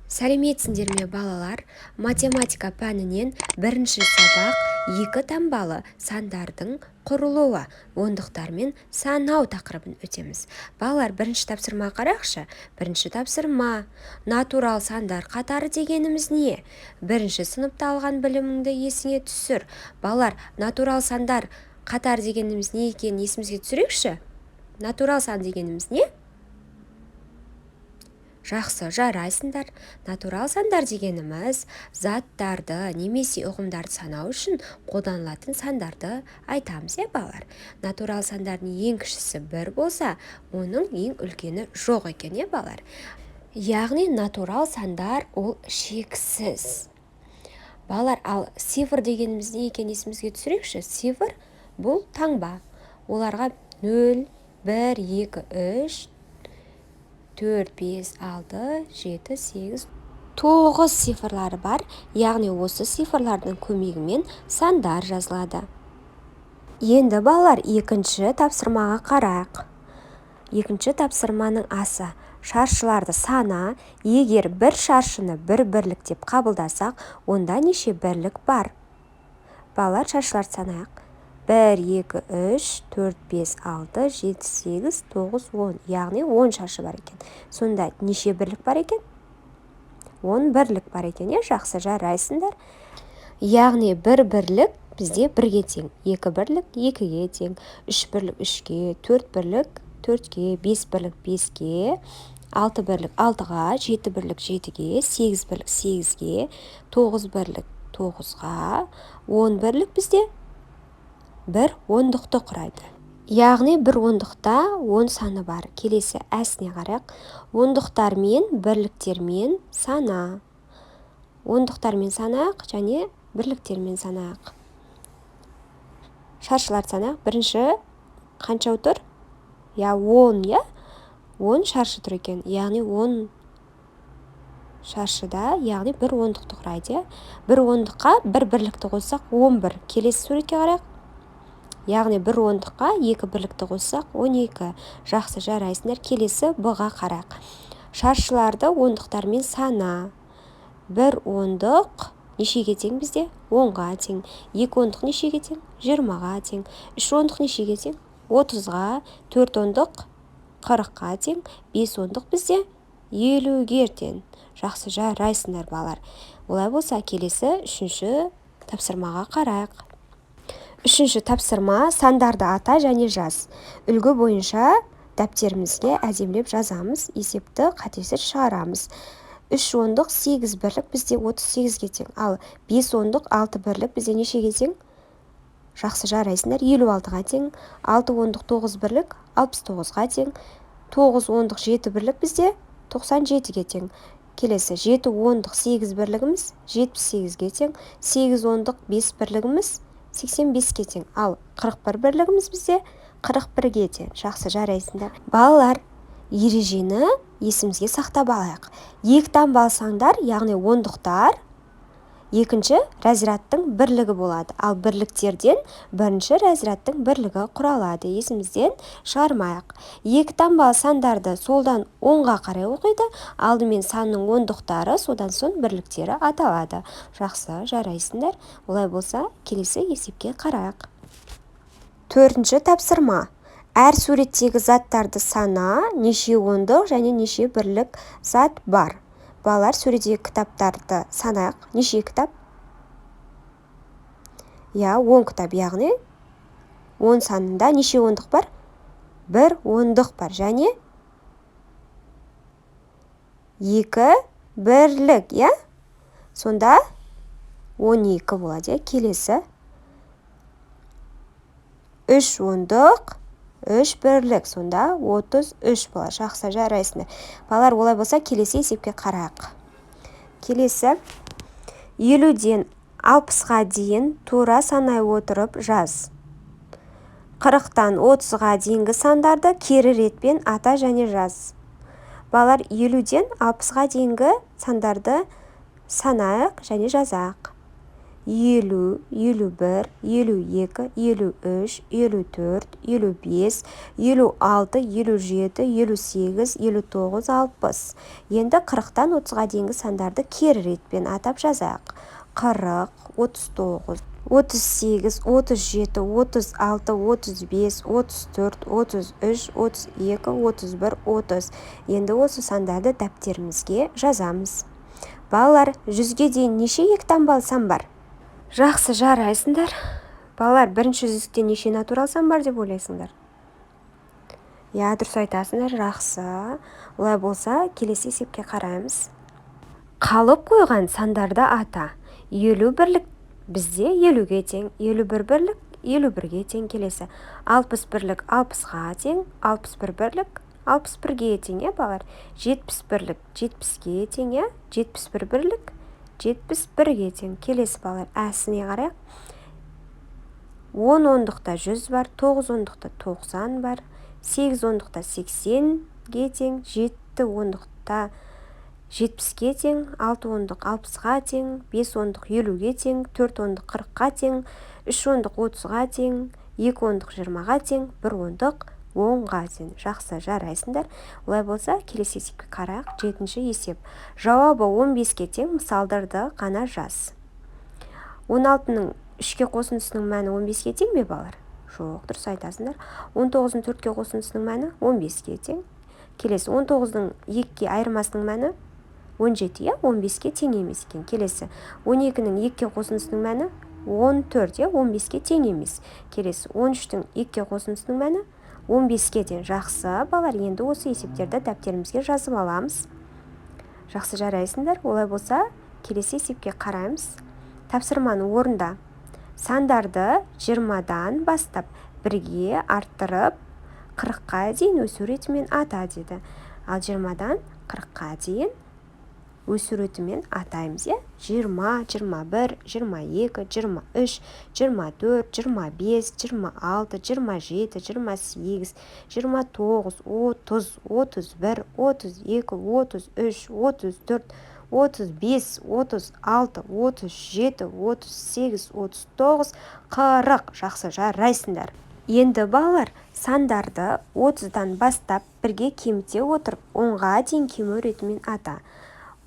Сәлеметсіңдер ме балалар? Математика пәнінен бірінші сабақ 2 таңбалы сандардың құрылуы, ондықтар мен санау тақырыбын өтеміз. Балалар, бірінші тапсырма қарақшы. Бірінші тапсырма. Натурал сандар қатары дегеніміз не? Бірінші сыныпта алған біліміңді есіңе түсір. Балалар, натурал сандар қатары дегеніміз не екенін есімізге түсірейікші? Натурал сан дегеніміз не? Жақсы, жарайсыңдар. Натурал сандар дегеніміз заттарды немесе ұғымдарды санау үшін қолданылатын сандарды айтамыз, балалар. Натурал сандардың ең кішісі 1 болса, оның ең үлкені жоқ екен, балалар. Яғни натурал сандар ол шексіз. Балалар, ал цифр дегеніміз не екен есімізге түсірейікші? Цифр бұл таңба. Оларға 0, 1, 2, 3, 4, 5, 6, 7, 8, 9 цифрлары бар. Яғни осы цифрлардың көмегімен сандар жазылады. Енді балалар, екінші тапсырмаға қарайық. Екінші тапсырманың асы. Шаршыларды сана. Егер бір шаршыны бір бірлік деп қабылдасақ, онда неше бірлік бар? Балалар, шаршыларды санайық. 1, 2, 3, 4, 5, 6, 7, 8, 9, 10. Яғни 10 шаршы бар екен. Сонда неше бірлік бар екен? 10 бірлік бар екен. Жақсы, жарайсыңдар. Яғни бір бірлік бізде 1-ге тең, 2 бірлік 2-ге тең, 3 бірлік 3-ге, 4 бірлік 4-ге, 5 бірлік 5-ге, 6 бірлік 6-ға, 7 бірлік 7-ге, 8 бірлік 8-ге, 9 бірлік 9-ға, 10 бірлік бізде 1 ондықты құрайды. Яғни 1 ондықта 10 саны бар. Келесі әсіне қарайық. Ондықтармен, бірліктермен сана. Ондықтармен санайық және бірліктермен санайық. Шаршыларды санайық. Бірінші қанша отыр? 10, 10 шаршы тұр екен. Яғни 10 шаршыда, яғни 1 ондықты құрайды. 1 ондыққа 1 бірлікті қоссақ 11. Келесі суретке қарайық. Яғни 1 ондыққа 2 бірлікті қоссақ 12. Жақсы, жарайсыңдар. Келесі бұға қарайық. Шаршыларды ондықтармен сана. 1 ондық нешеге тең бізде? 10-ға тең. 2 ондық нешеге тең? 20-ға тең. 3 ондық нешеге тең? 30-ға. 4 ондық 40-ға тең. 5 ондық бізде 50-ге тең. Жақсы, жарайсыңдар балалар. Олай болса, келесі үшінші тапсырмаға қарайық. Үшінші тапсырма сандарды ата және жаз. Үлгі бойынша дәптерімізге әдемілеп жазамыз, есепті қатесіз шығарамыз. 3 ондық 8 бірлік бізде 38-ге тең. Ал 5 ондық 6 бірлік бізде нешеге тең? Жақсы, жарайсыңдар. 56-ға тең. 6 ондық 9 бірлік 69-ға тең. 9 ондық 7 бірлік бізде 97-ге тең. Келесі 7 ондық 8 бірлігіміз 78-ге тең. 8 ондық 5 бірлігіміз 85-ге тең. Ал 41 бірлігіміз бізде 41-ге тең. Жақсы, жарайсыңдар. Балалар, ережені есімізге сақтап алайық. 2 таңбалы сандар, яғни ондықтар, екінші разрядтың бірлігі болады. Ал бірліктерден бірінші разрядтың бірлігі құралады. Есімізден шығармайық. 2 таңбалы сандарды солдан оңға қарай оқиды. Алдымен санның ондықтары, содан соң бірліктері аталады. Жақсы, жарайсыңдар. Олай болса, келесі есепке қарайық. 4-ші тапсырма. Әр суреттегі заттарды сана, неше ондық және неше бірлік зат бар. Балалар, суреттегі кітаптарды санайық. Неше кітап? 10 кітап, яғни 10 санында неше ондық бар? 1 ондық бар және 2 бірлік, сонда 12 болады. Келесі 3 ондық 3 бірлік, сонда 33 болады. Жақсы, жарайсыңдар. Балалар, олай болса, келесі есепке қарайық. Келесі 50-ден 60-ға дейін тура санай отырып жаз. 40-тан 30-ға дейінгі сандарды кері ретпен ата және жаз. Балалар, 50-ден 60-ға дейінгі сандарды санайық және жазайық. 50, 51, 52, 53, 54, 55, 56, 57, 58, 59, 60. Енді 40-тан 30-ға дейінгі сандарды кері ретпен атап жазайық. 40, 39, 38, 37, 36, 35, 34, 33, 32, 31, 30. Енді осы сандарды дәптерімізге жазамыз. Балалар, 100-ге дейін неше екі таңбалы сан бар? Жақсы, жарайсыңдар. Балалар, бірінші жүздікте неше натурал сан бар деп ойлайсыңдар? Дұрыс айтасыңдар, жақсы. Олай болса, келесі есепке қараймыз. Қалып қойған сандарды ата. 50 бірлік бізде 50-ге тең, 51 бірлік 51-ге тең. Келесі 60 бірлік 60-ға тең, 61 бірлік 61-ге тең, балалар. 70 бірлік 70-ге тең, 71 бірлік 71-ге тең. Келесі балалар, әсіне қарайық. 10 ондықта 100 бар, 9 ондықта 90 бар, 8 ондықта 80-ге тең, 7 ондықта 70-ге тең, 6 ондық 60-ға тең, 5 ондық 50-ге тең, 4 ондық 40-ға тең, 3 ондық 30-ға тең, 2 ондық 20-ға тең, 1 ондық 10-ға тең. Жақсы, жарайсыңдар. Олай болса, келесі есепке қарайық. 7-ші есеп. Жауабы 15-ге тең мысалдарды ғана жаз. 16-ның 3-ке қосындысының мәні 15-ге тең бе, балалар? Жоқ, дұрыс айтасыңдар. 19-ның 4-ке қосындысының мәні 15-ге тең. Келесі 19-ның 2-ке айырмасының мәні 17, 15-ке тең емес екен. Келесі 12-ның 2-ке қосындысының мәні 14, 15-ке тең емес. Келесі 13-дің 2-ке қосындысының мәні 15-ке тең. Жақсы, балалар, енді осы есептерді дәптерімізге жазып аламыз. Жақсы, жарайсыңдар. Олай болса, келесі есепке қараймыз. Тапсырманы орында. Сандарды 20-дан бастап 1-ге арттырып 40-қа дейін өсу ретімен ата деді. Ал 20-дан 40-қа дейін өсу ретімен атаймыз, 20, 21, 22, 23, 24, 25, 26, 27, 28, 29, 30, 31, 32, 33, 34, 35, 36, 37, 38, 39, 40. Жақсы, жарайсыңдар. Енді балалар, сандарды 30-дан бастап 1-ге кеміте отырып 10-ға дейін кему ретімен ата.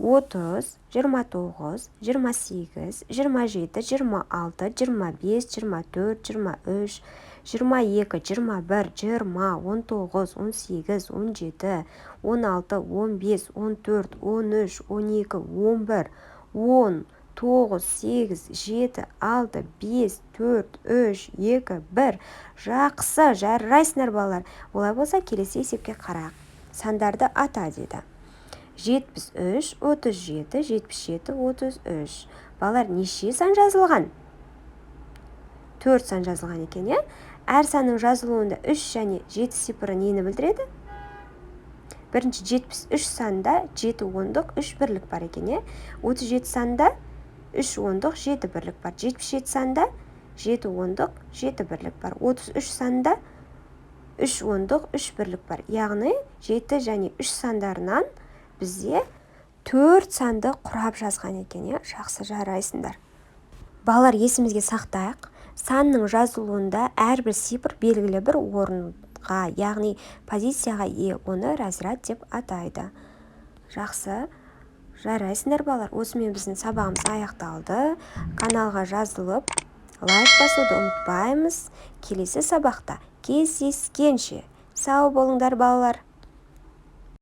30, 29, 28, 27, 26, 25, 24, 23, 22, 21, 20, 19, 18, 17, 16, 15, 14, 13, 12, 11, 10, 9, 8, 7, 6, 5, 4, 3, 2, 1. Жақсы, жарайсыңдар балалар. Олай болса, келесі есепке қарайық. Сандарды ата деді. 73, 37, 77, 33. Балалар, неше сан жазылған? 4 сан жазылған екен, Әр санның жазылуында 3 және 7 сипыры нені білдіреді? Бірінші 73 санда 7 ондық 3 бірлік бар екен, 37 санда 3 ондық 7 бірлік бар. 77 санда 7 ондық 7 бірлік бар. 33 санда 3 ондық 3 бірлік бар. Яғни 7 және 3 сандарынан бізде 4 санды құрап жазған екен, Жақсы, жарайсыңдар. Балалар, есімізге сақтайық. Санның жазылуында әрбір сипыр белгілі бір орынға, яғни позицияға оны разряд деп атайды. Жақсы, жарайсыңдар балалар. Осымен біздің сабағымыз аяқталды. Каналға жазылып, лайк басуды ұмытпаймыз. Келесі сабақта кездескенше сау болыңдар балалар.